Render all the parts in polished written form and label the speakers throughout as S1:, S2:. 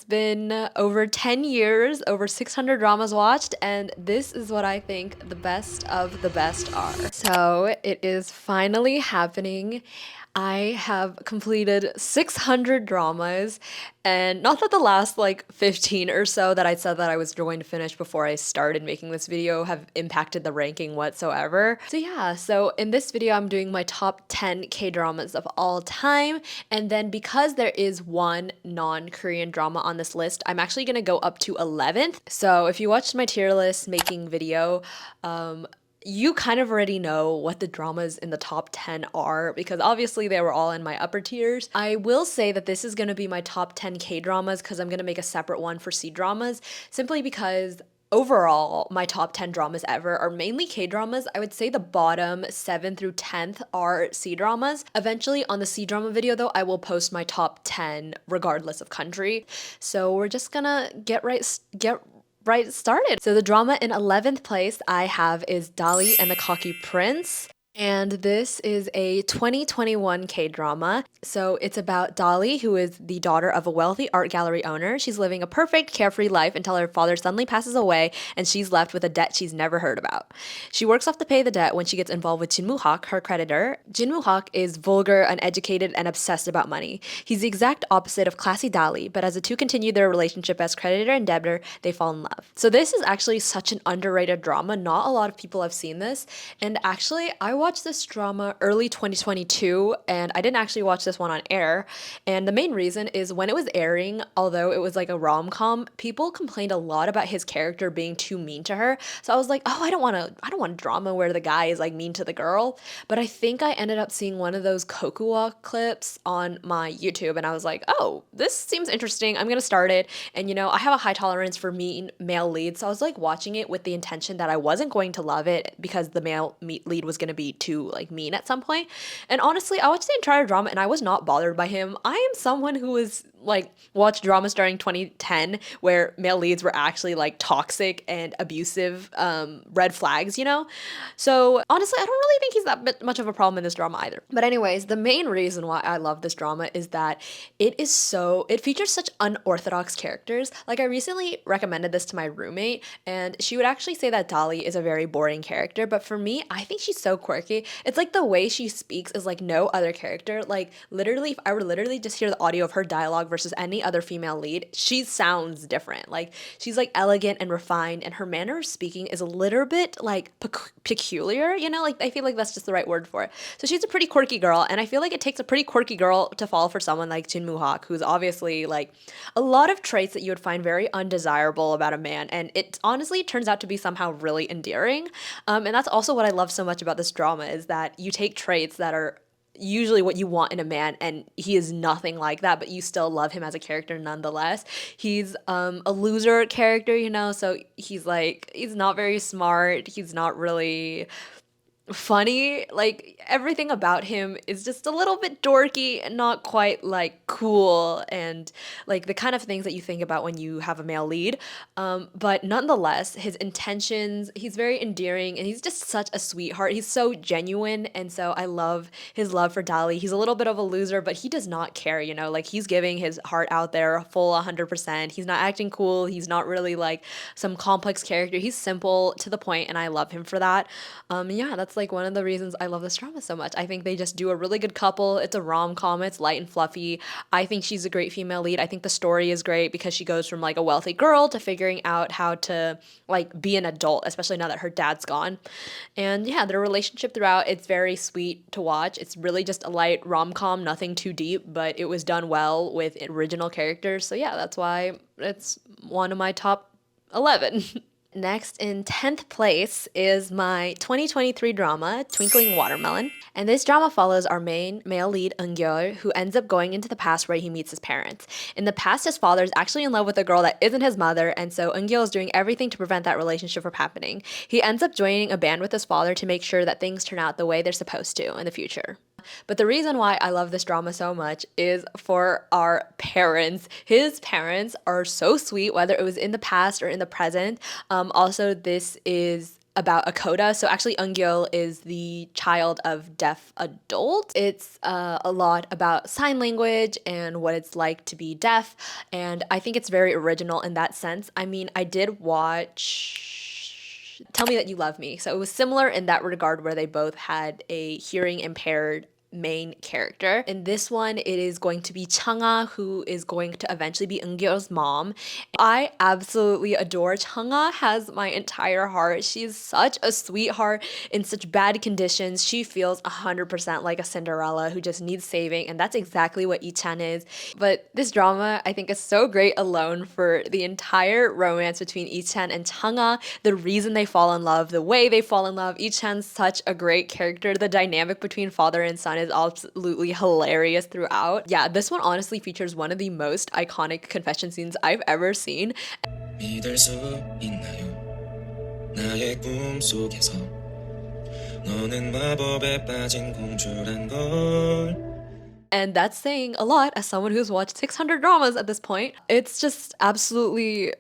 S1: been over 10 years, over 600 dramas watched, and this is what I think the best of the best are. So it is finally happening. I have completed 600 dramas, and not that the last like 15 or so that I said that I was going to finish before I started making this video have impacted the ranking whatsoever. So yeah, so in this video I'm doing my top 10 K-dramas of all time, and then because there is one non-Korean drama on this list, I'm actually gonna go up to 11th. So if you watched my tier list making video, you kind of already know what the dramas in the top 10 are because obviously they were all in my upper tiers. I will say that this is going to be my top 10 K-dramas because I'm going to make a separate one for C-dramas simply because overall my top 10 dramas ever are mainly K-dramas. I would say the bottom 7 through 10th are C-dramas. Eventually on the C-drama video though, I will post my top 10 regardless of country. So we're just gonna get right started. So the drama in 11th place I have is Dali and the Cocky Prince. And this is a 2021 K-drama. So it's about Dali, who is the daughter of a wealthy art gallery owner. She's living a perfect, carefree life until her father suddenly passes away and she's left with a debt she's never heard about. She works off to pay the debt when she gets involved with Jin Moo-hak, her creditor. Jin Moo-hak is vulgar, uneducated, and obsessed about money. He's the exact opposite of classy Dali, but as the two continue their relationship as creditor and debtor, they fall in love. So this is actually such an underrated drama. Not a lot of people have seen this. And actually, I watched this drama early 2022 and I didn't actually watch this one on air, and the main reason is when it was airing, although it was like a rom-com, people complained a lot about his character being too mean to her. So I was like, oh, I don't want a drama where the guy is like mean to the girl. But I think I ended up seeing one of those Kokuwa clips on my YouTube and I was like, oh, this seems interesting, I'm gonna start it. And you know, I have a high tolerance for mean male leads, so I was like watching it with the intention that I wasn't going to love it because the male lead was gonna be too like mean at some point. And honestly, I watched the entire drama and I was not bothered by him. I am someone who was like watched dramas starting 2010 where male leads were actually like toxic and abusive, red flags, you know? So honestly, I don't really think he's that much of a problem in this drama either. But anyways, the main reason why I love this drama is that it features such unorthodox characters. Like I recently recommended this to my roommate and she would actually say that Dali is a very boring character, but for me, I think she's so quirky. It's like the way she speaks is like no other character. Like literally, if I were to literally just hear the audio of her dialogue versus any other female lead, she sounds different. Like she's like elegant and refined and her manner of speaking is a little bit like peculiar, you know? Like I feel like that's just the right word for it. So she's a pretty quirky girl and I feel like it takes a pretty quirky girl to fall for someone like Jin Moo-hak, who's obviously like a lot of traits that you would find very undesirable about a man, and it honestly turns out to be somehow really endearing. And that's also what I love so much about this drama is that you take traits that are usually what you want in a man and he is nothing like that, but you still love him as a character nonetheless. He's a loser character, you know, so he's not very smart, he's not really funny. Like everything about him is just a little bit dorky and not quite like cool and like the kind of things that you think about when you have a male lead. But nonetheless, his intentions, he's very endearing and he's just such a sweetheart. He's so genuine, and so I love his love for Dali. He's a little bit of a loser, but he does not care, you know, like he's giving his heart out there full 100%. He's not acting cool. He's not really like some complex character. He's simple to the point and I love him for that. Yeah, that's like one of the reasons I love this drama so much. I think they just do a really good couple. It's a rom-com, it's light and fluffy. I think she's a great female lead. I think the story is great because she goes from like a wealthy girl to figuring out how to like be an adult, especially now that her dad's gone. And yeah, their relationship throughout, it's very sweet to watch. It's really just a light rom-com, nothing too deep, but it was done well with original characters. So yeah, that's why it's one of my top 11. Next, in 10th place is my 2023 drama, Twinkling Watermelon. And this drama follows our main male lead, Eun-gyeol, who ends up going into the past where he meets his parents. In the past, his father is actually in love with a girl that isn't his mother, and so Eun-gyeol is doing everything to prevent that relationship from happening. He ends up joining a band with his father to make sure that things turn out the way they're supposed to in the future. But the reason why I love this drama so much is for our parents. His parents are so sweet, whether it was in the past or in the present. Also, this is about a coda. So actually, Eungyeol is the child of deaf adult. It's a lot about sign language and what it's like to be deaf, and I think it's very original in that sense. I mean, I did watch Tell Me That You Love Me, so it was similar in that regard where they both had a hearing impaired main character. In this one, it is going to be Changa, who is going to eventually be Eungyeol's mom. I absolutely adore Changa, has my entire heart. She's such a sweetheart in such bad conditions. She feels 100% like a Cinderella who just needs saving, and that's exactly what Ichan is. But this drama, I think, is so great alone for the entire romance between Ichan and Changa, the reason they fall in love, the way they fall in love. Ichan's such a great character. The dynamic between father and son is absolutely hilarious throughout. Yeah, this one honestly features one of the most iconic confession scenes I've ever seen.
S2: 믿을 수 있나요? 나의 꿈속에서 너는 마법에 빠진 공주란 걸.
S1: And that's saying a lot as someone who's watched 600 dramas at this point. It's just absolutely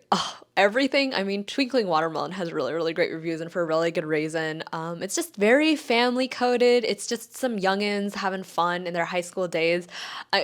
S1: everything. I mean, Twinkling Watermelon has really, really great reviews, and for a really good reason. It's just very family coded. It's just some youngins having fun in their high school days.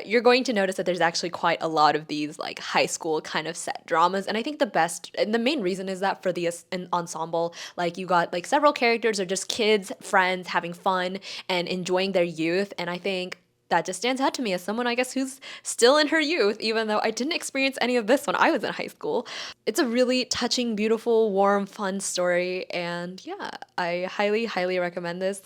S1: You're going to notice that there's actually quite a lot of these like high school kind of set dramas, and I think the best and the main reason is that for the ensemble, like you got like several characters are just kids, friends having fun and enjoying their youth, and I think that just stands out to me as someone, I guess, who's still in her youth, even though I didn't experience any of this when I was in high school. It's a really touching, beautiful, warm, fun story, and yeah, I highly, highly recommend this.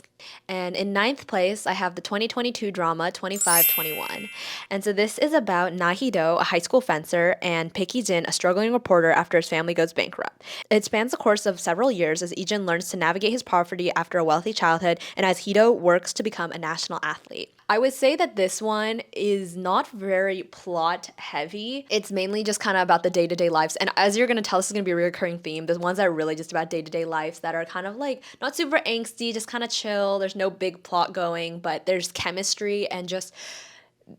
S1: And in ninth place, I have the 2022 drama 2521. And so this is about Nahido, a high school fencer, and Baek Jin, a struggling reporter after his family goes bankrupt. It spans the course of several years as Ijin learns to navigate his poverty after a wealthy childhood and as Hido works to become a national athlete. I would say that this one is not very plot heavy. It's mainly just kind of about the day-to-day lives. And as you're going to tell, this is going to be a recurring theme. The ones that are really just about day-to-day lives that are kind of like not super angsty, just kind of chill. There's no big plot going, but there's chemistry and just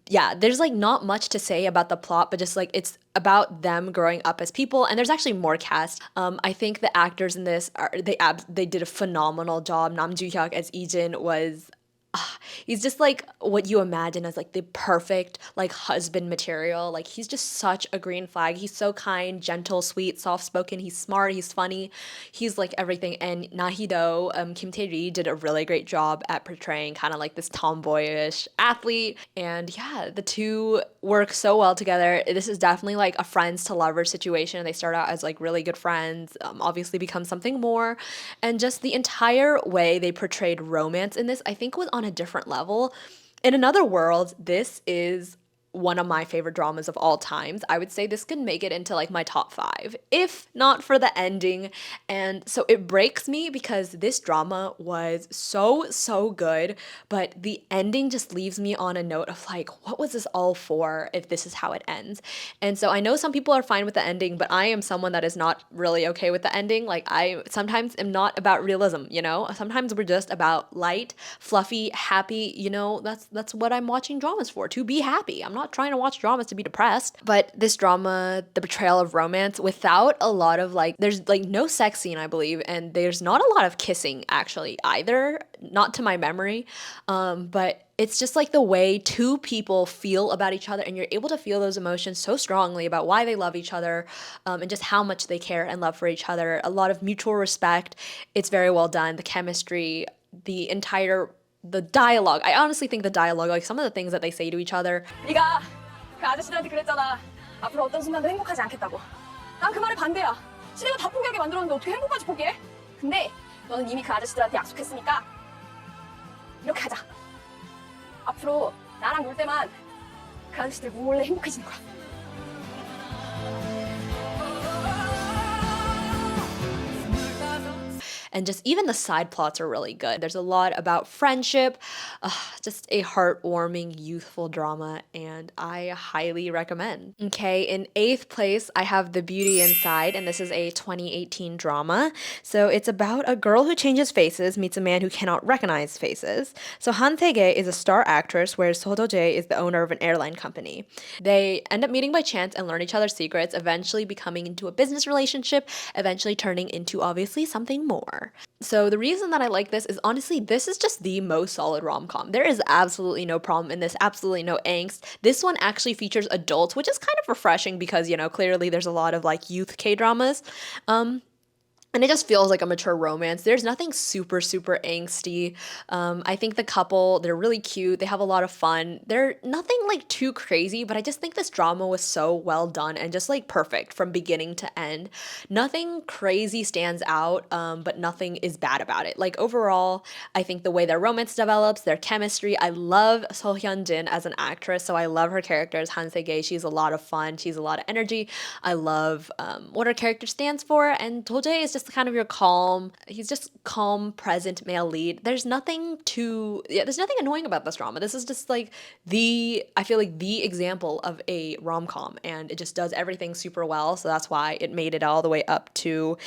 S1: yeah, there's like not much to say about the plot, but just like it's about them growing up as people. And there's actually more cast. I think the actors in this they did a phenomenal job. Nam Joo Hyuk as Ijin was he's just like what you imagine as like the perfect like husband material. Like he's just such a green flag. He's so kind, gentle, sweet, soft spoken. He's smart, he's funny, he's like everything. And Nahido, Kim Tae-ri did a really great job at portraying kind of like this tomboyish athlete. And yeah, the two work so well together. This is definitely like a friends to lovers situation. They start out as like really good friends, obviously become something more, and just the entire way they portrayed romance in this, I think, was on a different level. In another world, this is one of my favorite dramas of all times. I would say this could make it into like my top 5, if not for the ending. And so it breaks me because this drama was so good, but the ending just leaves me on a note of like, what was this all for if this is how it ends? And so I know some people are fine with the ending, but I am someone that is not really okay with the ending. Like I sometimes am not about realism, you know? Sometimes we're just about light, fluffy, happy, you know, that's what I'm watching dramas for, to be happy. I'm not trying to watch dramas to be depressed. But this drama, the portrayal of romance without a lot of like, there's like no sex scene, I believe, and there's not a lot of kissing actually either, not to my memory. But it's just like the way two people feel about each other, and you're able to feel those emotions so strongly about why they love each other, and just how much they care and love for each other. A lot of mutual respect. It's very well done. The chemistry, the dialogue. I honestly think the dialogue, like some of the things that they say to each other.
S3: 네가 그 아저씨들한테 그랬잖아. 앞으로 어떤 순간도 행복하지 않겠다고. 난 그 말에 반대야. 시내가 다 포기하게 만들었는데 어떻게 행복까지 포기해? 근데 너는 이미 그 아저씨들한테 약속했으니까 이렇게 하자. 앞으로 나랑 놀 때만 그 아저씨들 몰래 행복해지는 거야.
S1: And just even the side plots are really good. There's a lot about friendship, just a heartwarming, youthful drama, and I highly recommend. Okay, in 8th place, I have The Beauty Inside, and this is a 2018 drama. So it's about a girl who changes faces, meets a man who cannot recognize faces. So Han Tae-ge is a star actress, whereas Seo Do-jae is the owner of an airline company. They end up meeting by chance and learn each other's secrets, eventually becoming into a business relationship, eventually turning into obviously something more. more. So the reason that I like this is honestly, this is just the most solid rom-com. There is absolutely no problem in this, absolutely no angst. This one actually features adults, which is kind of refreshing because, you know, clearly there's a lot of like youth K-dramas. And it just feels like a mature romance. There's nothing super, super angsty. I think the couple, they're really cute. They have a lot of fun. They're nothing like too crazy, but I just think this drama was so well done and just like perfect from beginning to end. Nothing crazy stands out, but nothing is bad about it. Like overall, I think the way their romance develops, their chemistry, I love So Hyun Jin as an actress, so I love her character as Han Se-gye. She's a lot of fun. She's a lot of energy. I love what her character stands for, and Do Jae is just kind of your calm. He's just calm, present male lead. There's nothing there's nothing annoying about this drama. This is just like I feel like the example of a rom-com, and it just does everything super well. So that's why it made it all the way up to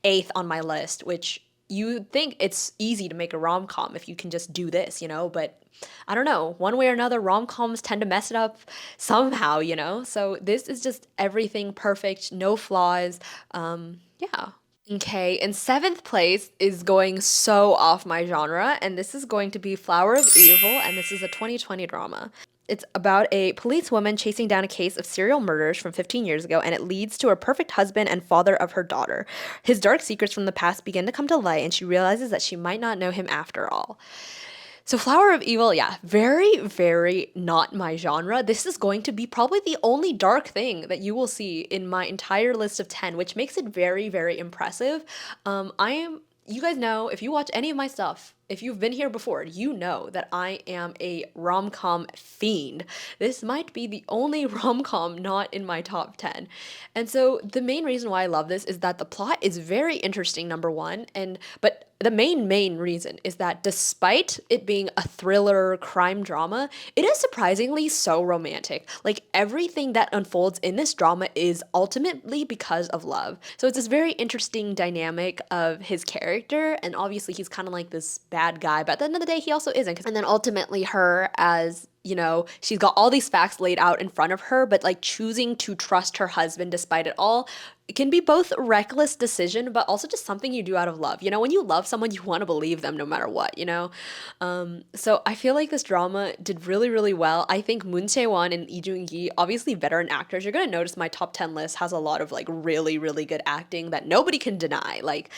S1: 8th on my list, which you think it's easy to make a rom-com if you can just do this, you know, but I don't know, one way or another, rom-coms tend to mess it up somehow, you know? So this is just everything perfect, no flaws. Yeah. Okay, in 7th place is going so off my genre, and this is going to be Flower of Evil, and this is a 2020 drama. It's about a policewoman chasing down a case of serial murders from 15 years ago, and it leads to her perfect husband and father of her daughter. His dark secrets from the past begin to come to light, and she realizes that she might not know him after all. So Flower of Evil, yeah, very, very not my genre. This is going to be probably the only dark thing that you will see in my entire list of 10, which makes it very, very impressive. You guys know, if you watch any of my stuff, if you've been here before, you know that I am a rom-com fiend. This might be the only rom-com not in my top 10. And so the main reason why I love this is that the plot is very interesting, number one, but the main reason is that despite it being a thriller crime drama, it is surprisingly so romantic. Like everything that unfolds in this drama is ultimately because of love. So it's this very interesting dynamic of his character, and obviously he's kind of like this bad guy, but at the end of the day he also isn't. And then ultimately her as, you know, she's got all these facts laid out in front of her, but like choosing to trust her husband despite it all, it can be both a reckless decision, but also just something you do out of love. You know, when you love someone, you want to believe them no matter what, you know? So I feel like this drama did really, really well. I think Moon Chae-won and Lee Joon-gi, obviously veteran actors, you're going to notice my top 10 list has a lot of like really, really good acting that nobody can deny. Like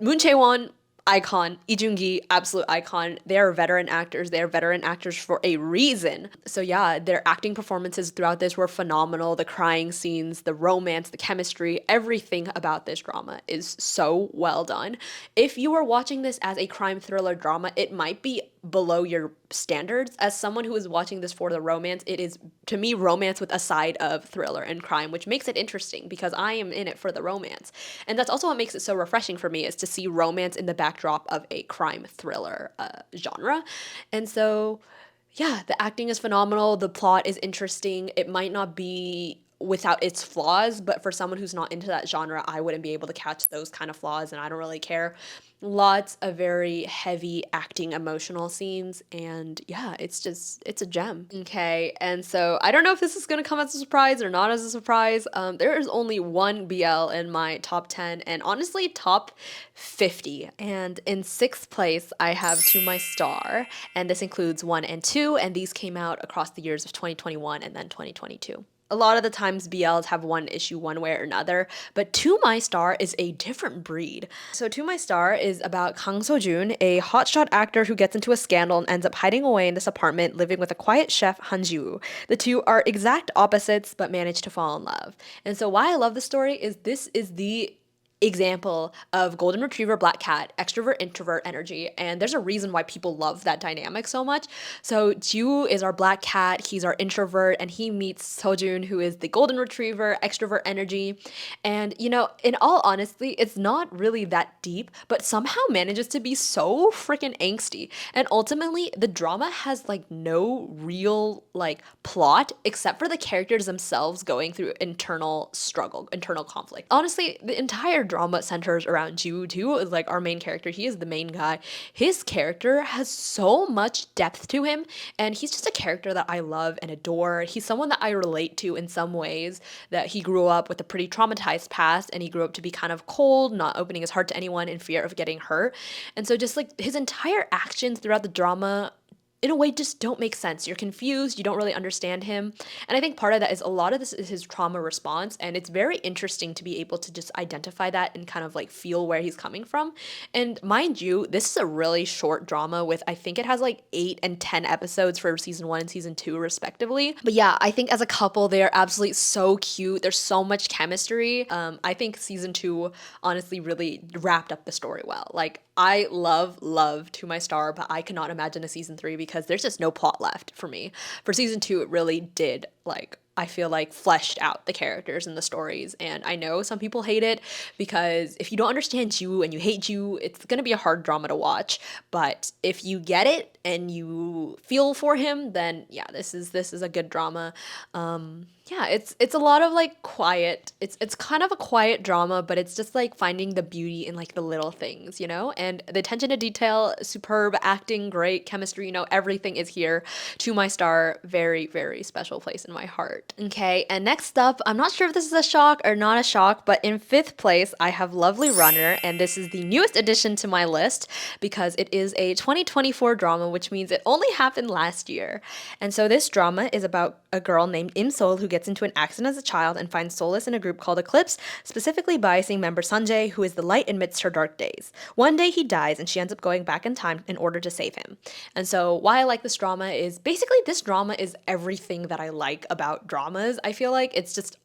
S1: Moon Chae-won, icon. Lee Joon-gi, absolute icon. They are veteran actors. They are veteran actors for a reason. So yeah, their acting performances throughout this were phenomenal. The crying scenes, the romance, the chemistry, everything about this drama is so well done. If you are watching this as a crime thriller drama, it might be below your standards. As someone who is watching this for the romance, it is, to me, romance with a side of thriller and crime, which makes it interesting because I am in it for the romance. And that's also what makes it so refreshing for me, is to see romance in the backdrop of a crime thriller genre. And so, yeah, the acting is phenomenal. The plot is interesting. It might not be without its flaws, but for someone who's not into that genre, I wouldn't be able to catch those kind of flaws, and I don't really care. Lots of very heavy acting emotional scenes, and yeah, it's a gem. Okay, and so I don't know if this is gonna come as a surprise or not as a surprise. There is only one BL in my top 10, and honestly top 50. And in 6th place I have To My Star, and this includes 1 and 2, and these came out across the years of 2021 and then 2022. A lot of the times BLs have one issue one way or another, but To My Star is a different breed. So To My Star is about Kang So-jun, a hotshot actor who gets into a scandal and ends up hiding away in this apartment living with a quiet chef, Han Ji-woo. The two are exact opposites but manage to fall in love. And so why I love this story is this is the example of golden retriever black cat extrovert introvert energy, and there's a reason why people love that dynamic so much. So Ju is our black cat, he's our introvert, and he meets Sojun, who is the golden retriever extrovert energy. And you know, in all honesty, it's not really that deep, but somehow manages to be so freaking angsty. And ultimately the drama has like no real like plot except for the characters themselves going through internal struggle, internal conflict. Honestly, the entire drama centers around Ju too, is like our main character. He is the main guy. His character has so much depth to him, and he's just a character that I love and adore. He's someone that I relate to in some ways, that he grew up with a pretty traumatized past, and he grew up to be kind of cold, not opening his heart to anyone in fear of getting hurt. And so just like his entire actions throughout the drama in a way just don't make sense. You're confused, you don't really understand him. And I think part of that is a lot of this is his trauma response, and it's very interesting to be able to just identify that and kind of like feel where he's coming from. And mind you, this is a really short drama with, I think it has like 8 and 10 episodes for season 1 and season 2 respectively. But yeah, I think as a couple they are absolutely so cute. There's so much chemistry. I think season 2 honestly really wrapped up the story well. Like, I love To My Star, but I cannot imagine a season 3 because there's just no plot left for me. For season 2, it really did, like, I feel like fleshed out the characters and the stories. And I know some people hate it because if you don't understand Ju and you hate Ju, it's gonna be a hard drama to watch. But if you get it and you feel for him, then yeah, this is a good drama. Yeah, it's a lot of like quiet. It's kind of a quiet drama, but it's just like finding the beauty in like the little things, you know? And the attention to detail, superb acting, great chemistry, you know, everything is here. To My Star, very, very special place in my heart. Okay, and next up, I'm not sure if this is a shock or not a shock, but in 5th place, I have Lovely Runner, and this is the newest addition to my list because it is a 2024 drama, which means it only happened last year. And so this drama is about a girl named Im Sol who gets into an accident as a child and finds solace in a group called Eclipse, specifically biasing member Sanjay, who is the light amidst her dark days. One day he dies and she ends up going back in time in order to save him. And so why I like this drama is basically this drama is everything that I like about dramas. I feel like it's just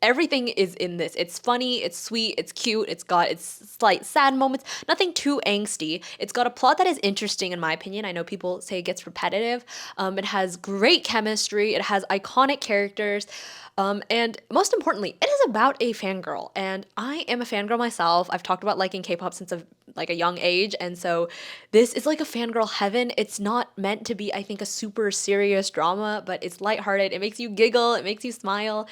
S1: everything is in this. It's funny, it's sweet, it's cute, it's got its slight sad moments, nothing too angsty. It's got a plot that is interesting in my opinion. I know people say it gets repetitive. It has great chemistry, it has iconic characters. And most importantly, it is about a fangirl, and I am a fangirl myself. I've talked about liking K-pop since like a young age, and so this is like a fangirl heaven. It's not meant to be, I think, a super serious drama, but it's lighthearted. It makes you giggle, it makes you smile.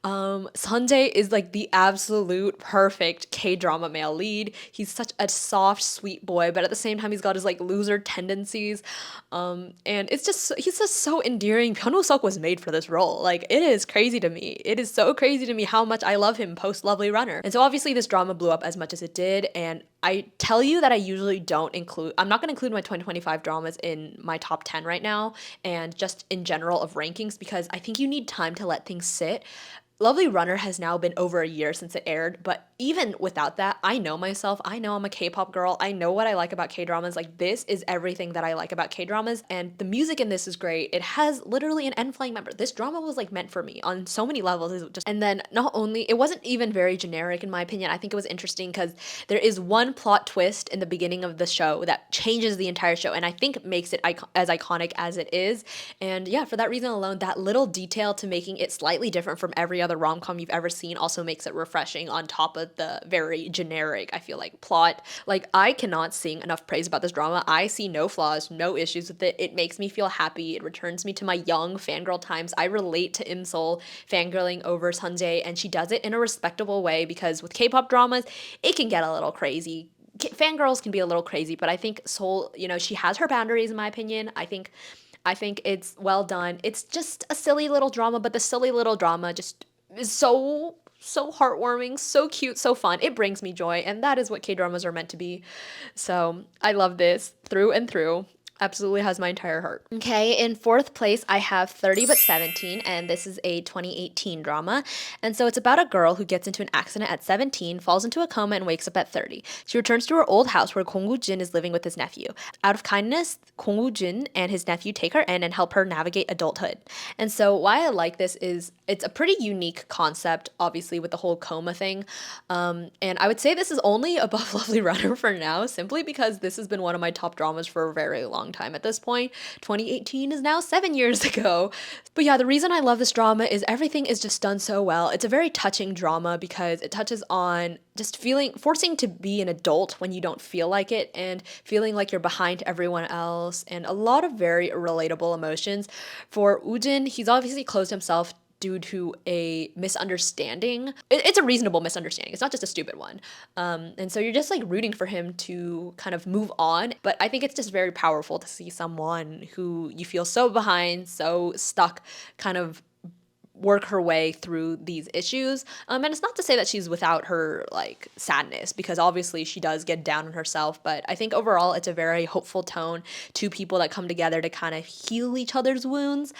S1: Sunjae is like the absolute perfect K-drama male lead. He's such a soft, sweet boy, but at the same time, he's got his like loser tendencies. And he's just so endearing. Hyun Woo-suk was made for this role. Like, it is crazy to me. It is so crazy to me how much I love him post Lovely Runner. And so obviously this drama blew up as much as it did, and I tell you that I usually don't include, I'm not going to include my 2025 dramas in my top 10 right now, and just in general of rankings, because I think you need time to let things sit. Lovely Runner has now been over a year since it aired, but even without that, I know myself. I know I'm a K-pop girl. I know what I like about K-dramas. Like, this is everything that I like about K-dramas, and the music in this is great. It has literally an N-Flying member. This drama was like meant for me on so many levels. And then not only, it wasn't even very generic in my opinion. I think it was interesting because there is one plot twist in the beginning of the show that changes the entire show, and I think makes it as iconic as it is. And yeah, for that reason alone, that little detail to making it slightly different from every other rom-com you've ever seen also makes it refreshing on top of the very generic, I feel like, plot. Like, I cannot sing enough praise about this drama. I see no flaws, no issues with it. It makes me feel happy. It returns me to my young fangirl times. I relate to Im Sol fangirling over Sunjae, and she does it in a respectable way, because with K-pop dramas, it can get a little crazy. Fangirls can be a little crazy, but I think Sol, you know, she has her boundaries in my opinion. I think it's well done. It's just a silly little drama, but the silly little drama just is so heartwarming, so cute, so fun. It brings me joy, and that is what K-dramas are meant to be. So I love this through and through. Absolutely has my entire heart. Okay, in 4th place, I have 30 But 17, and this is a 2018 drama. And so it's about a girl who gets into an accident at 17, falls into a coma, and wakes up at 30. She returns to her old house where Kong Woo-jin is living with his nephew. Out of kindness, Kong Woo-jin and his nephew take her in and help her navigate adulthood. And so why I like this is it's a pretty unique concept, obviously, with the whole coma thing. And I would say this is only above Lovely Runner for now, simply because this has been one of my top dramas for a very long time at this point. 2018 is now 7 years ago. But yeah, the reason I love this drama is everything is just done so well. It's a very touching drama because it touches on just forcing to be an adult when you don't feel like it, and feeling like you're behind everyone else, and a lot of very relatable emotions. For Woojin, he's obviously closed himself due to a misunderstanding. It's a reasonable misunderstanding. It's not just a stupid one. And so you're just like rooting for him to kind of move on. But I think it's just very powerful to see someone who you feel so behind, so stuck, kind of work her way through these issues. And it's not to say that she's without her like sadness, because obviously she does get down on herself, but I think overall it's a very hopeful tone. Two people that come together to kind of heal each other's wounds.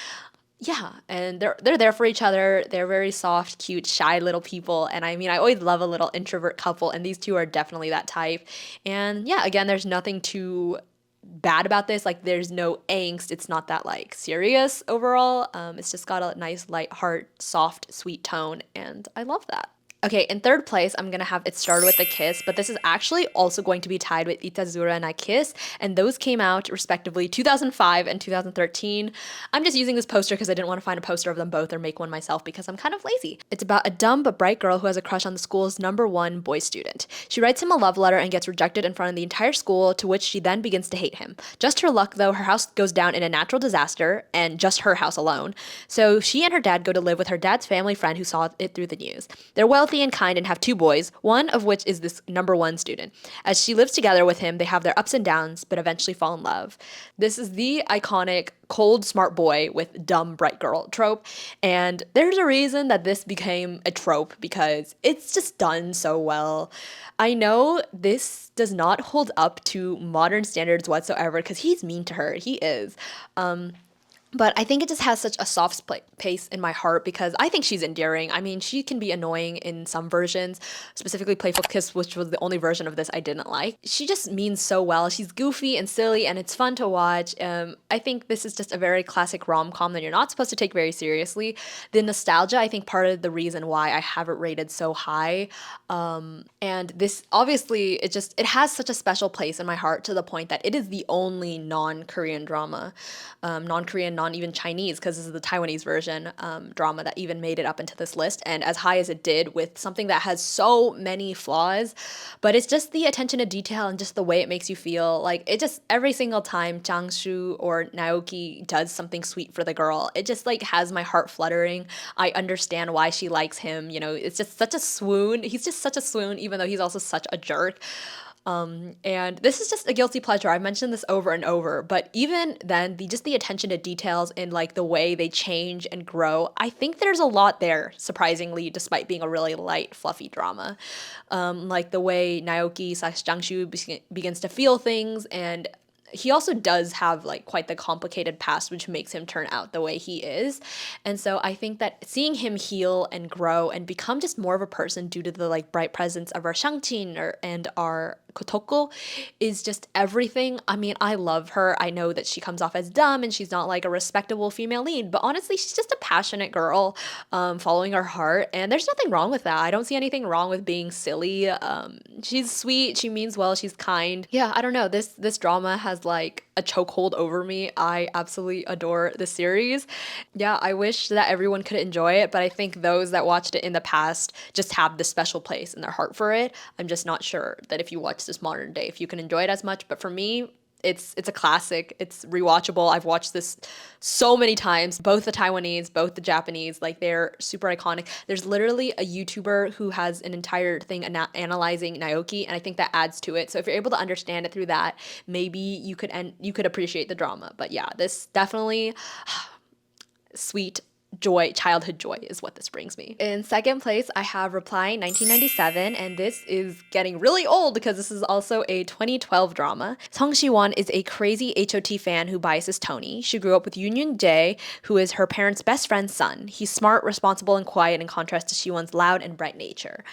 S1: Yeah, and they're there for each other. They're very soft, cute, shy little people. And I mean, I always love a little introvert couple, and these two are definitely that type. And yeah, again, there's nothing too bad about this. Like, there's no angst. It's not that like serious overall. It's just got a nice, light heart, soft, sweet tone, and I love that. Okay, in third place, I'm gonna have It Started With a Kiss, but this is actually also going to be tied with Itazura and I Kiss, and those came out respectively 2005 and 2013. I'm just using this poster because I didn't want to find a poster of them both or make one myself because I'm kind of lazy. It's about a dumb but bright girl who has a crush on the school's #1 boy student. She writes him a love letter and gets rejected in front of the entire school, to which she then begins to hate him. Just her luck, though, her house goes down in a natural disaster, and just her house alone. So she and her dad go to live with her dad's family friend who saw it through the news. They're wealthy and kind and have 2 boys, one of which is this #1 student. As she lives together with him, they have their ups and downs, but eventually fall in love. This is the iconic cold, smart boy with dumb, bright girl trope. And there's a reason that this became a trope, because it's just done so well. I know this does not hold up to modern standards whatsoever, because he's mean to her. He is. But I think it just has such a soft place in my heart because I think she's endearing. I mean, she can be annoying in some versions, specifically Playful Kiss, which was the only version of this I didn't like. She just means so well. She's goofy and silly, and it's fun to watch. I think this is just a very classic rom-com that you're not supposed to take very seriously. The nostalgia, I think, part of the reason why I have it rated so high. And this, obviously, it has such a special place in my heart, to the point that it is the only non-Korean drama, non-Korean, not even Chinese, because this is the Taiwanese version, drama that even made it up into this list, and as high as it did, with something that has so many flaws. But it's just the attention to detail and just the way it makes you feel. Like, it just, every single time Changshu or Naoki does something sweet for the girl, it just like has my heart fluttering. I understand why she likes him. You know, it's just such a swoon. He's just such a swoon, even though he's also such a jerk. And this is just a guilty pleasure. I've mentioned this over and over, but even then, the attention to details and like the way they change and grow, I think there's a lot there, surprisingly, despite being a really light, fluffy drama. Like the way Naoki / Jangshu begins to feel things, and he also does have like quite the complicated past, which makes him turn out the way he is. And so I think that seeing him heal and grow and become just more of a person due to the like bright presence of our Shangqin and our Kotoko is just everything. I mean, I love her. I know that she comes off as dumb and she's not like a respectable female lead, but honestly, she's just a passionate girl, following her heart, and there's nothing wrong with that. I don't see anything wrong with being silly. She's sweet, she means well, she's kind. Yeah, I don't know. This drama has like a chokehold over me. I absolutely adore the series. Yeah, I wish that everyone could enjoy it, but I think those that watched it in the past just have this special place in their heart for it. I'm just not sure that if you watch this modern day, if you can enjoy it as much. But for me, it's a classic. It's rewatchable. I've watched this so many times, both the Taiwanese, both the Japanese, like they're super iconic. There's literally a YouTuber who has an entire thing analyzing Naoki, and I think that adds to it. So if you're able to understand it through that, maybe you could appreciate the drama. But yeah, this definitely sweet joy, childhood joy is what this brings me. In second place, I have Reply 1997, and this is getting really old because this is also a 2012 drama. Song Si-won is a crazy HOT fan who biases Tony. She grew up with Yoon Yoon-jae, who is her parents' best friend's son. He's smart, responsible, and quiet in contrast to Si-won's loud and bright nature.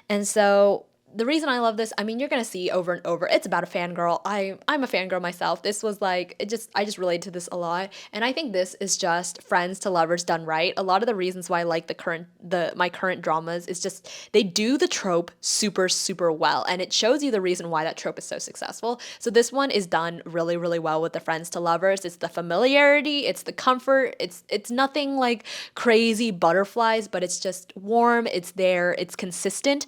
S1: And so the reason I love this, I mean, you're gonna see over and over, it's about a fangirl. I'm a fangirl myself. This was like, I just relate to this a lot. And I think this is just friends to lovers done right. A lot of the reasons why I like my current dramas is just, they do the trope super, super well. And it shows you the reason why that trope is so successful. So this one is done really, really well with the friends to lovers. It's the familiarity, it's the comfort, it's nothing like crazy butterflies, but it's just warm, it's there, it's consistent.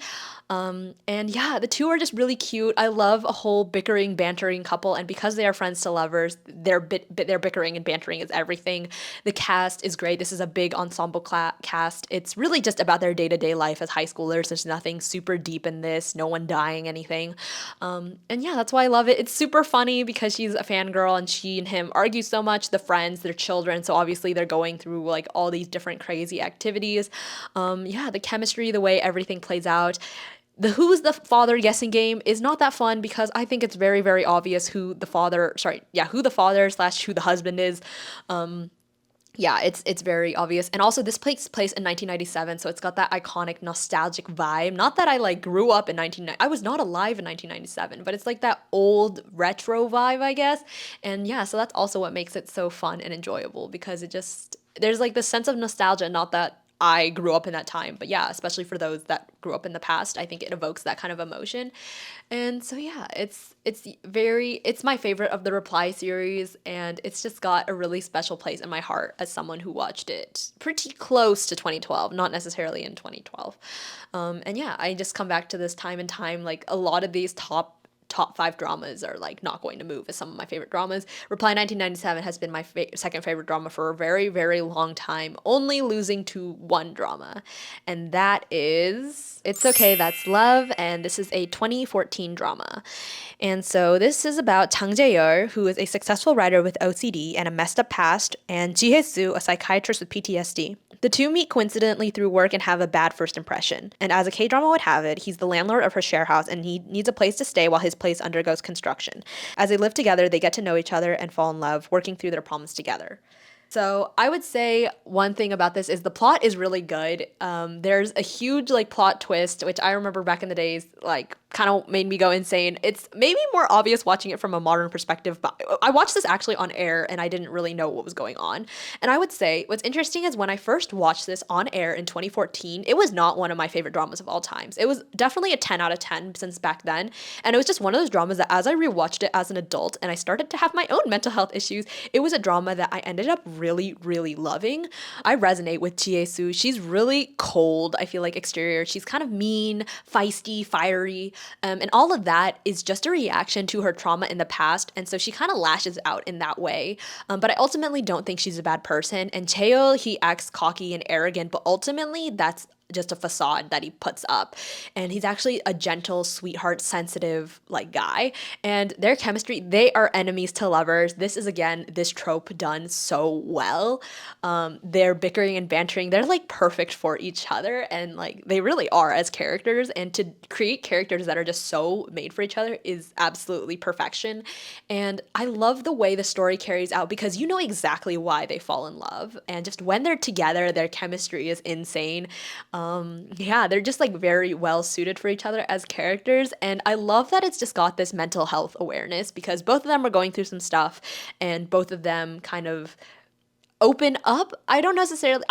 S1: And yeah, the two are just really cute. I love a whole bickering, bantering couple, and because they are friends to lovers, their bickering and bantering is everything. The cast is great. This is a big ensemble cast. It's really just about their day-to-day life as high schoolers. There's nothing super deep in this, no one dying, anything. And yeah, that's why I love it. It's super funny because she's a fangirl and she and him argue so much. The friends, their children, so obviously they're going through like all these different crazy activities. Yeah, the chemistry, the way everything plays out. The who's the father guessing game is not that fun because I think it's very, very obvious who the father, who the father slash who the husband is. Yeah, it's very obvious. And also this takes place in 1997, so it's got that iconic nostalgic vibe. Not that I like grew up in 1990. I was not alive in 1997, but it's like that old retro vibe, I guess. And yeah, so that's also what makes it so fun and enjoyable because it just there's like this sense of nostalgia, not that I grew up in that time, but yeah, especially for those that grew up in the past, I think it evokes that kind of emotion. And so yeah, it's my favorite of the Reply series, and it's just got a really special place in my heart as someone who watched it pretty close to 2012, not necessarily in 2012. And yeah, I just come back to this time and time. Like a lot of these top five dramas are like not going to move as some of my favorite dramas. Reply 1997 has been my second favorite drama for a very, very long time, only losing to one drama. And that is It's Okay, That's Love. And this is a 2014 drama. And so this is about Chang Jae-yeol, who is a successful writer with OCD and a messed up past, and Ji Hye-soo, a psychiatrist with PTSD. The two meet coincidentally through work and have a bad first impression. And as a K-drama would have it, he's the landlord of her share house and he needs a place to stay while his place undergoes construction. As they live together, they get to know each other and fall in love, working through their problems together. So I would say one thing about this is the plot is really good. There's a huge like plot twist, which I remember back in the days, like kind of made me go insane. It's maybe more obvious watching it from a modern perspective, but I watched this actually on air and I didn't really know what was going on. And I would say what's interesting is when I first watched this on air in 2014, it was not one of my favorite dramas of all times. It was definitely a 10 out of 10 since back then. And it was just one of those dramas that as I rewatched it as an adult and I started to have my own mental health issues, it was a drama that I ended up really, really loving. I resonate with Ji Hye-soo. She's really cold, I feel like, exterior. She's kind of mean, feisty, fiery. And all of that is just a reaction to her trauma in the past. And so she kind of lashes out in that way. But I ultimately don't think she's a bad person. And Chaeyeol, he acts cocky and arrogant, but ultimately that's just a facade that he puts up. And he's actually a gentle, sweetheart, sensitive like guy. And their chemistry, they are enemies to lovers. This is again this trope done so well. Their bickering and bantering, they're like perfect for each other, and like they really are as characters. And to create characters that are just so made for each other is absolutely perfection. And I love the way the story carries out because you know exactly why they fall in love. And just when they're together, their chemistry is insane. Yeah, they're just like very well suited for each other as characters. And I love that it's just got this mental health awareness because both of them are going through some stuff and both of them kind of open up. I don't necessarily,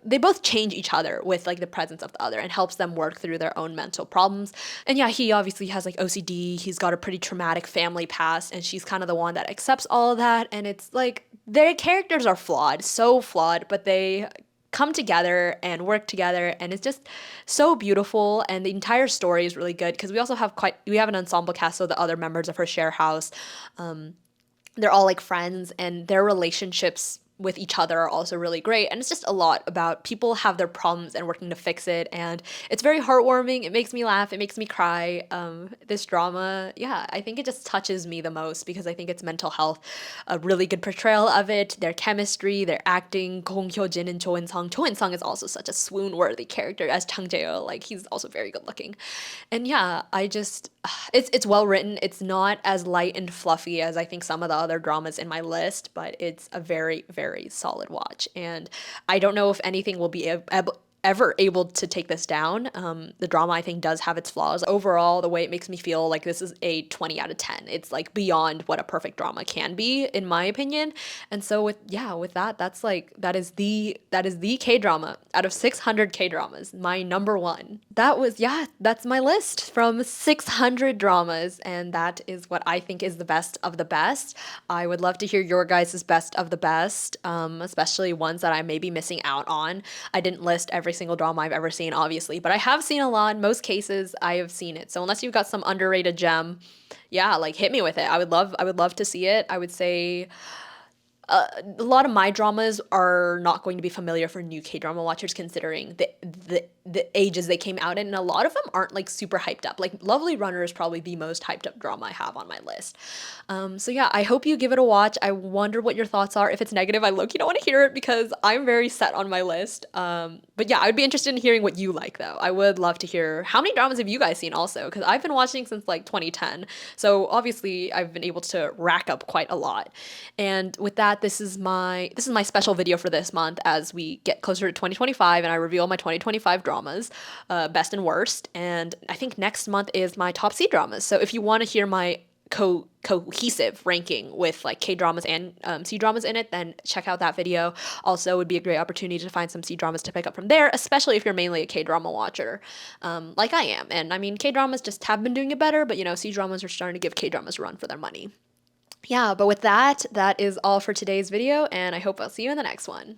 S1: they both change each other with like the presence of the other and helps them work through their own mental problems. And yeah, he obviously has like OCD. He's got a pretty traumatic family past and she's kind of the one that accepts all of that. And it's like their characters are flawed, so flawed, but they come together and work together and it's just so beautiful. And the entire story is really good because we have an ensemble cast, so the other members of her share house, they're all like friends and their relationships with each other are also really great. And it's just a lot about people have their problems and working to fix it. And it's very heartwarming. It makes me laugh. It makes me cry. This drama, yeah, I think it just touches me the most because I think it's mental health, a really good portrayal of it, their chemistry, their acting. Gong Hyo-jin and Cho In-sung. Cho In-sung is also such a swoon-worthy character as Chang Jae-yeol. Like he's also very good looking. And yeah, it's well written. It's not as light and fluffy as I think some of the other dramas in my list, but it's a very, very solid watch. And I don't know if anything will be ever able to take this down. The drama I think does have its flaws. Overall, the way it makes me feel like this is a 20 out of 10. It's like beyond what a perfect drama can be, in my opinion. And so with that, that is the K-drama out of 600 K-dramas, my number one. That's my list from 600 dramas, and that is what I think is the best of the best. I would love to hear your guys' best of the best, especially ones that I may be missing out on. I didn't list everything every single drama I've ever seen, obviously, but I have seen a lot. In most cases, I have seen it. So unless you've got some underrated gem, yeah, like hit me with it. I would love to see it. I would say a lot of my dramas are not going to be familiar for new K-drama watchers considering the ages they came out in, and a lot of them aren't like super hyped up. Like Lovely Runner is probably the most hyped up drama I have on my list. So yeah, I hope you give it a watch. I wonder what your thoughts are. If it's negative, I low-key don't want to hear it because I'm very set on my list. But yeah, I would be interested in hearing what you like though. I would love to hear how many dramas have you guys seen also, because I've been watching since like 2010. So obviously I've been able to rack up quite a lot. And with that, this is my special video for this month as we get closer to 2025 and I reveal my 2025 dramas, best and worst. And I think next month is my top C dramas. So if you want to hear my cohesive ranking with like K dramas and C dramas in it, then check out that video. Also, it would be a great opportunity to find some C dramas to pick up from there, especially if you're mainly a K drama watcher, like I am. And I mean, K dramas just have been doing it better, but you know, C dramas are starting to give K dramas a run for their money. Yeah, but with that, that is all for today's video, and I hope I'll see you in the next one.